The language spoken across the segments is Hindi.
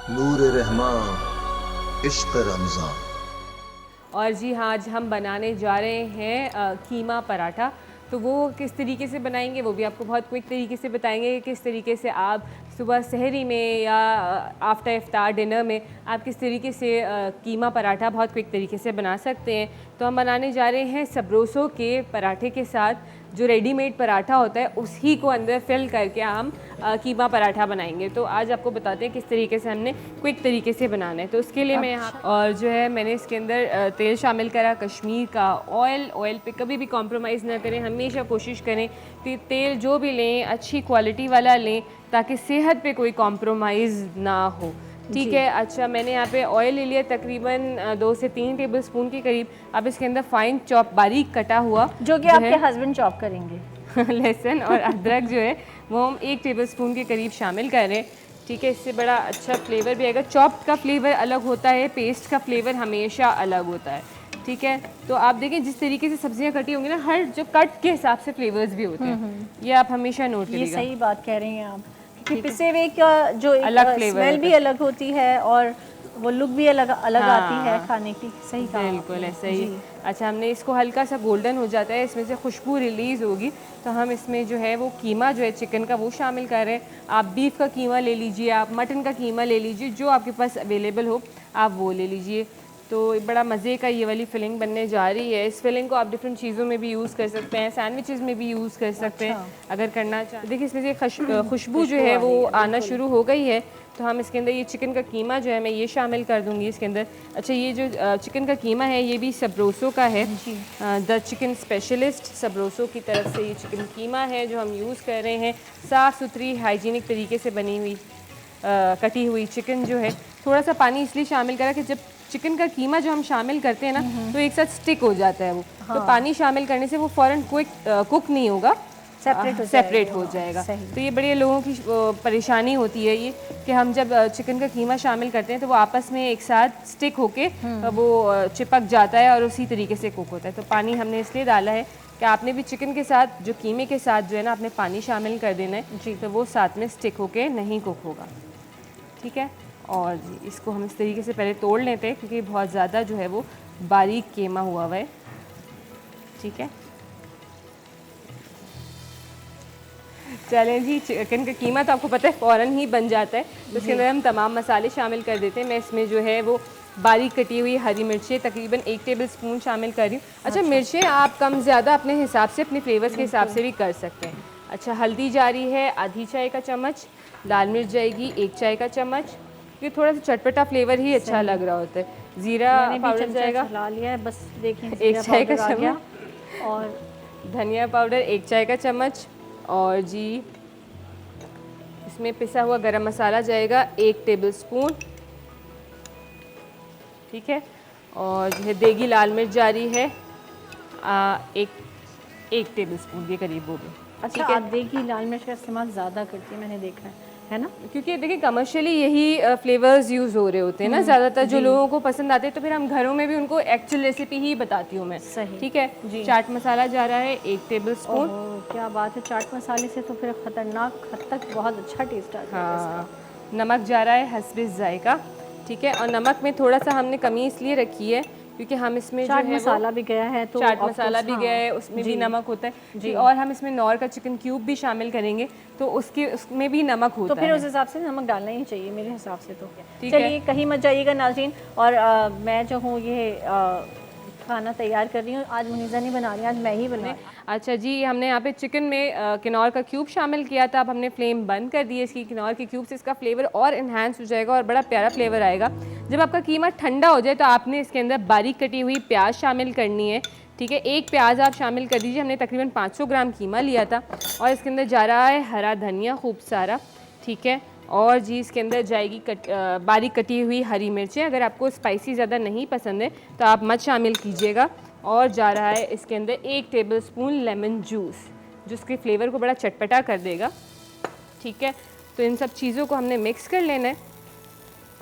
नूर रहमान इश्क रमज़ान। और जी हाँ, आज हम बनाने जा रहे हैं कीमा पराठा। तो वो किस तरीके से बनाएंगे वो भी आपको बहुत क्विक तरीके से बताएंगे कि किस तरीके से आप सुबह सहरी में या आफ्टर इफ्तार डिनर में आप किस तरीके से कीमा पराठा बहुत क्विक तरीके से बना सकते हैं। तो हम बनाने जा रहे हैं सबरोसो के पराठे के साथ जो रेडीमेड पराठा होता है उसी को अंदर फिल करके हम कीमा पराठा बनाएंगे। तो आज आपको बताते हैं किस तरीके से हमने क्विक तरीके से बनाना है। तो उसके लिए मैं यहाँ और जो है मैंने इसके अंदर तेल शामिल करा कश्मीर का। ऑयल पे कभी भी कॉम्प्रोमाइज़ ना करें, हमेशा कोशिश करें कि तेल जो भी लें अच्छी क्वालिटी वाला लें ताकि सेहत पे कोई कॉम्प्रोमाइज़ ना हो। ठीक है। अच्छा, मैंने यहाँ पे ऑयल ले लिया तकरीबन 2 से 3 टेबल स्पून के करीब। अब इसके अंदर फाइन चॉप बारीक कटा हुआ जो कि आपके हस्बैंड चॉप करेंगे लहसुन और अदरक जो है वो हम 1 टेबल स्पून के करीब शामिल कर रहे हैं। ठीक है, इससे बड़ा अच्छा फ्लेवर भी आएगा। चॉप्ड का फ्लेवर अलग होता है, पेस्ट का फ्लेवर हमेशा अलग होता है। ठीक है, तो आप देखें जिस तरीके से सब्जियां कटी होंगी ना, हर जो कट के हिसाब से फ्लेवर्स भी होते हैं। ये आप हमेशा नोट करिएगा। ये सही बात कह रही हैं आप, क्योंकि पिसे हुए का जो अलग फ्लेवर स्मेल भी अलग होती है और वो लुक भी अलग आती है खाने की। सही कहा बिल्कुल ऐसा ही। अच्छा, हमने इसको हल्का सा गोल्डन हो जाता है, इसमें से खुशबू रिलीज़ होगी तो हम इसमें जो है वो कीमा जो है चिकन का वो शामिल कर रहे हैं। आप बीफ का कीमा ले लीजिए, आप मटन का कीमा ले लीजिए, जो आपके पास अवेलेबल हो आप वो ले लीजिए। तो बड़ा मज़े का ये वाली फिलिंग बनने जा रही है। इस फिलिंग को आप डिफरेंट चीज़ों में भी यूज़ कर सकते हैं, सैंडविचेस में भी यूज़ कर सकते हैं अगर करना चाहें। देखिए इसमें से खुशबू जो है वो आना शुरू हो गई है। तो हम इसके अंदर ये चिकन का कीमा जो है मैं ये शामिल कर दूंगी इसके अंदर। अच्छा, ये जो चिकन का कीमा है ये भी सबरोसो का है, द चिकन स्पेशलिस्ट सबरोसो की तरफ से ये चिकन कीमा है जो हम यूज़ कर रहे हैं। साफ़ सुथरी हाइजीनिक तरीके से बनी हुई कटी हुई चिकन जो है। थोड़ा सा पानी इसलिए शामिल करा कि जब चिकन का कीमा जो हम शामिल करते हैं ना तो एक साथ स्टिक हो जाता है वो। तो पानी शामिल करने से वो फ़ौरन कुक नहीं होगा, सेपरेट हो जाएगा। तो ये बड़े लोगों की परेशानी होती है ये कि हम जब चिकन का कीमा शामिल करते हैं तो वो आपस में एक साथ स्टिक होके वो चिपक जाता है और उसी तरीके से कुक होता है। तो पानी हमने इसलिए डाला है कि आपने भी चिकन के साथ जो कीमे के साथ जो है ना आपने पानी शामिल कर देना है जी, तो वो साथ में स्टिक होके नहीं कुक होगा। ठीक है, और जी इसको हम इस तरीके से पहले तोड़ लेते हैं क्योंकि बहुत ज़्यादा जो है वो बारीक कीमा हुआ है। ठीक है, चलें जी, चिकन का कीमा तो आपको पता है फ़ौरन ही बन जाता है। तो इसके अंदर हम तमाम मसाले शामिल कर देते हैं। मैं इसमें जो है वो बारीक कटी हुई हरी मिर्चें तकरीबन 1 टेबल स्पून शामिल कर रही हूँ। अच्छा, मिर्चें आप कम ज़्यादा अपने हिसाब से अपने फ्लेवर्स के हिसाब से भी कर सकते हैं। अच्छा, हल्दी जा रही है आधी चाय का चम्मच, लाल मिर्च जाएगी 1 चाय का चम्मच, ये थोड़ा सा चटपटा फ्लेवर ही अच्छा लग रहा होता है। ज़ीरा पाउडर जाएगा, बस देखें 1 चाय का चम्मच, और धनिया पाउडर 1 चाय का चम्मच, और जी इसमें पिसा हुआ गरम मसाला जाएगा 1 टेबल स्पून। ठीक है, और जो है देगी लाल मिर्च जा रही है एक टेबल स्पून के करीब वो भी। अच्छा, आप देगी लाल मिर्च का इस्तेमाल ज़्यादा करती है, मैंने देखा है ना, क्योंकि देखिए कमर्शियली यही फ्लेवर्स यूज़ हो रहे होते हैं ना ज़्यादातर जो लोगों को पसंद आते हैं। तो फिर हम घरों में भी उनको एक्चुअल रेसिपी ही बताती हूँ मैं। सही। ठीक है जी। चाट मसाला जा रहा है 1 टेबल स्पून। क्या बात है, चाट मसाले से तो फिर ख़तरनाक हद तक बहुत अच्छा टेस्ट आता है। हाँ, नमक जा रहा है हस्बे ज़ायका। ठीक है, और नमक में थोड़ा सा हमने कमी इसलिए रखी है क्योंकि हम इसमें चाट मसाला भी गया है, तो चाट मसाला भी गया है, उसमें भी नमक होता है जी। और हम इसमें नौर का चिकन क्यूब भी शामिल करेंगे तो उसमें भी नमक होता है। तो फिर उस हिसाब से नमक डालना ही चाहिए मेरे हिसाब से। तो चलिए कहीं मत जाइएगा नाज़रीन, और मैं जो हूँ ये खाना तैयार कर रही हूँ। आज मुनीज़ा नहीं बना रही, आज मैं ही बना रही हूँ। अच्छा जी, हमने यहाँ पे चिकन में किनौर का क्यूब शामिल किया था। अब हमने फ्लेम बंद कर दी है इसकी। किनौर के क्यूब से इसका फ्लेवर और इन्हांस हो जाएगा और बड़ा प्यारा फ्लेवर आएगा। जब आपका कीमा ठंडा हो जाए तो आपने इसके अंदर बारीक कटी हुई प्याज शामिल करनी है। ठीक है, 1 प्याज आप शामिल कर दीजिए। हमने तकरीबन 500 ग्राम कीमा लिया था। और इसके अंदर जा रहा है हरा धनिया खूब सारा। ठीक है, और जी इसके अंदर जाएगी बारीक कटी हुई हरी मिर्चें। अगर आपको स्पाइसी ज़्यादा नहीं पसंद है तो आप मत शामिल कीजिएगा। और जा रहा है इसके अंदर 1 टेबल स्पून लेमन जूस जो उसके फ्लेवर को बड़ा चटपटा कर देगा। ठीक है, तो इन सब चीज़ों को हमने मिक्स कर लेना है,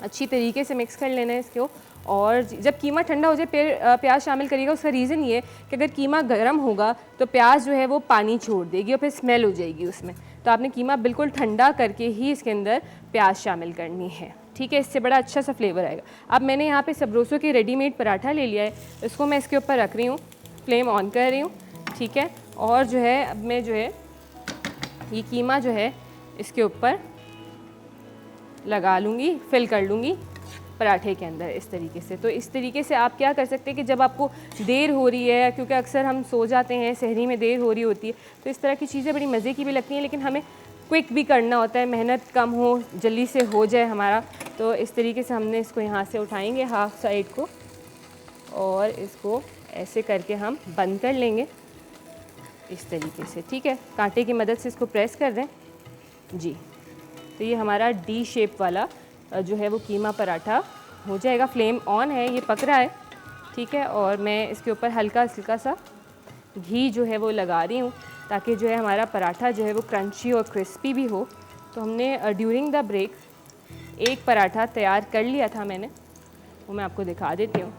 अच्छी तरीके से मिक्स कर लेना है इसको। और जब कीमा ठंडा हो जाए फिर प्याज शामिल करिएगा। उसका रीज़न ये है कि अगर कीमा गर्म होगा तो प्याज जो है वो पानी छोड़ देगी और फिर स्मेल हो जाएगी उसमें। तो आपने कीमा बिल्कुल ठंडा करके ही इसके अंदर प्याज शामिल करनी है। ठीक है, इससे बड़ा अच्छा सा फ्लेवर आएगा। अब मैंने यहाँ पे सबरोसो के रेडीमेड पराठा ले लिया है, इसको मैं इसके ऊपर रख रही हूँ, फ्लेम ऑन कर रही हूँ, ठीक है। और जो है अब मैं जो है ये कीमा जो है इसके ऊपर लगा लूँगी, फिल कर लूँगी पराठे के अंदर इस तरीके से। तो इस तरीके से आप क्या कर सकते हैं कि जब आपको देर हो रही है, क्योंकि अक्सर हम सो जाते हैं, सहरी में देर हो रही होती है, तो इस तरह की चीज़ें बड़ी मज़े की भी लगती हैं, लेकिन हमें क्विक भी करना होता है, मेहनत कम हो, जल्दी से हो जाए हमारा। तो इस तरीके से हमने इसको यहाँ से उठाएंगे हाफ़ साइड को, और इसको ऐसे करके हम बंद कर लेंगे इस तरीके से, ठीक है। कांटे की मदद से इसको प्रेस कर दें जी। तो ये हमारा डी शेप वाला जो है वो कीमा पराठा हो जाएगा। फ्लेम ऑन है, ये पक रहा है, ठीक है। और मैं इसके ऊपर हल्का हल्का सा घी जो है वो लगा रही हूँ, ताकि जो है हमारा पराठा जो है वो क्रंची और क्रिस्पी भी हो। तो हमने ड्यूरिंग द ब्रेक एक पराठा तैयार कर लिया था मैंने, वो मैं आपको दिखा देती हूँ।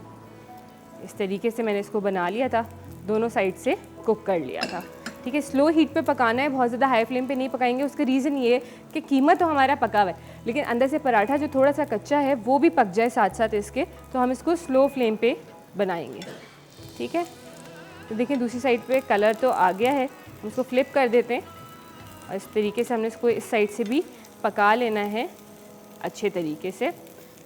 इस तरीके से मैंने इसको बना लिया था, दोनों साइड से कुक कर लिया था, ठीक है। स्लो हीट पे पकाना है, बहुत ज़्यादा हाई फ्लेम पे नहीं पकाएंगे। उसका रीज़न ये है कि कीमा तो हमारा पका हुआ है, लेकिन अंदर से पराठा जो थोड़ा सा कच्चा है वो भी पक जाए साथ साथ इसके, तो हम इसको स्लो फ्लेम पे बनाएंगे, ठीक है। तो देखिए दूसरी साइड पे कलर तो आ गया है, हम इसको फ्लिप कर देते हैं, और इस तरीके से हमने इसको इस साइड से भी पका लेना है अच्छे तरीके से।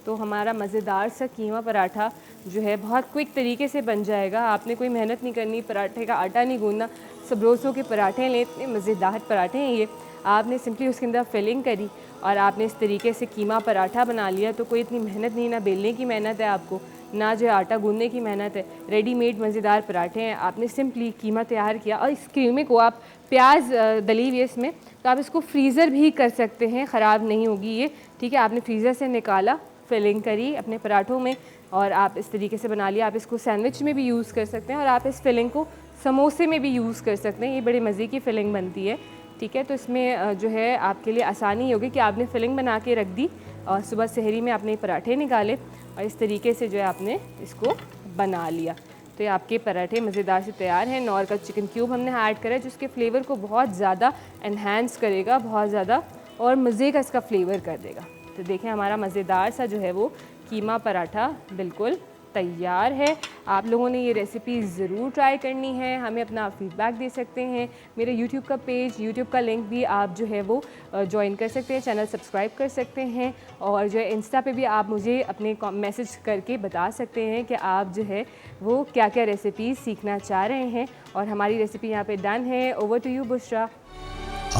तो हमारा मज़ेदार सा कीमा पराठा जो है बहुत क्विक तरीके से बन जाएगा। आपने कोई मेहनत नहीं करनी, पराठे का आटा नहीं गूंदना। सबरोसो के पराठे लें, इतने मज़ेदार पराठे हैं ये। आपने सिंपली उसके अंदर फिलिंग करी और आपने इस तरीके से कीमा पराठा बना लिया। तो कोई इतनी मेहनत नहीं, ना बेलने की मेहनत है आपको, ना जो है आटा गूंदने की मेहनत है। रेडीमेड मज़ेदार पराठे हैं, आपने सिंपली कीमा तैयार किया। और इस कीमे को आप प्याज डली हुई है इसमें, तो आप इसको फ्रीज़र भी कर सकते हैं, ख़राब नहीं होगी ये, ठीक है। आपने फ्रीज़र से निकाला, फिलिंग करी अपने पराठों में, और आप इस तरीके से बना लिया। आप इसको सैंडविच में भी यूज़ कर सकते हैं, और आप इस फिलिंग को समोसे में भी यूज़ कर सकते हैं। ये बड़े मज़े की फिलिंग बनती है, ठीक है। तो इसमें जो है आपके लिए आसानी होगी कि आपने फिलिंग बना के रख दी, और सुबह सहरी में आपने पराठे निकाले, और इस तरीके से जो है आपने इसको बना लिया। तो ये आपके पराठे मज़ेदार से तैयार हैं। नौर का चिकन क्यूब हमने ऐड करा है, जिसके फ्लेवर को बहुत ज़्यादा एनहांस करेगा, बहुत ज़्यादा, और मज़े का इसका फ्लेवर कर देगा। तो देखें हमारा मज़ेदार सा जो है वो कीमा पराठा बिल्कुल तैयार है। आप लोगों ने ये रेसिपी ज़रूर ट्राई करनी है, हमें अपना फीडबैक दे सकते हैं। मेरे यूट्यूब का पेज, यूट्यूब का लिंक भी आप जो है वो ज्वाइन कर सकते हैं, चैनल सब्सक्राइब कर सकते हैं, और जो है इंस्टा पे भी आप मुझे अपने मैसेज करके बता सकते हैं कि आप जो है वो क्या क्या रेसिपीज़ सीखना चाह रहे हैं। और हमारी रेसिपी यहाँ पे डन है। Over to you Bushra.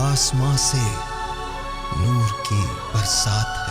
आसमां से नूर की बरसात है।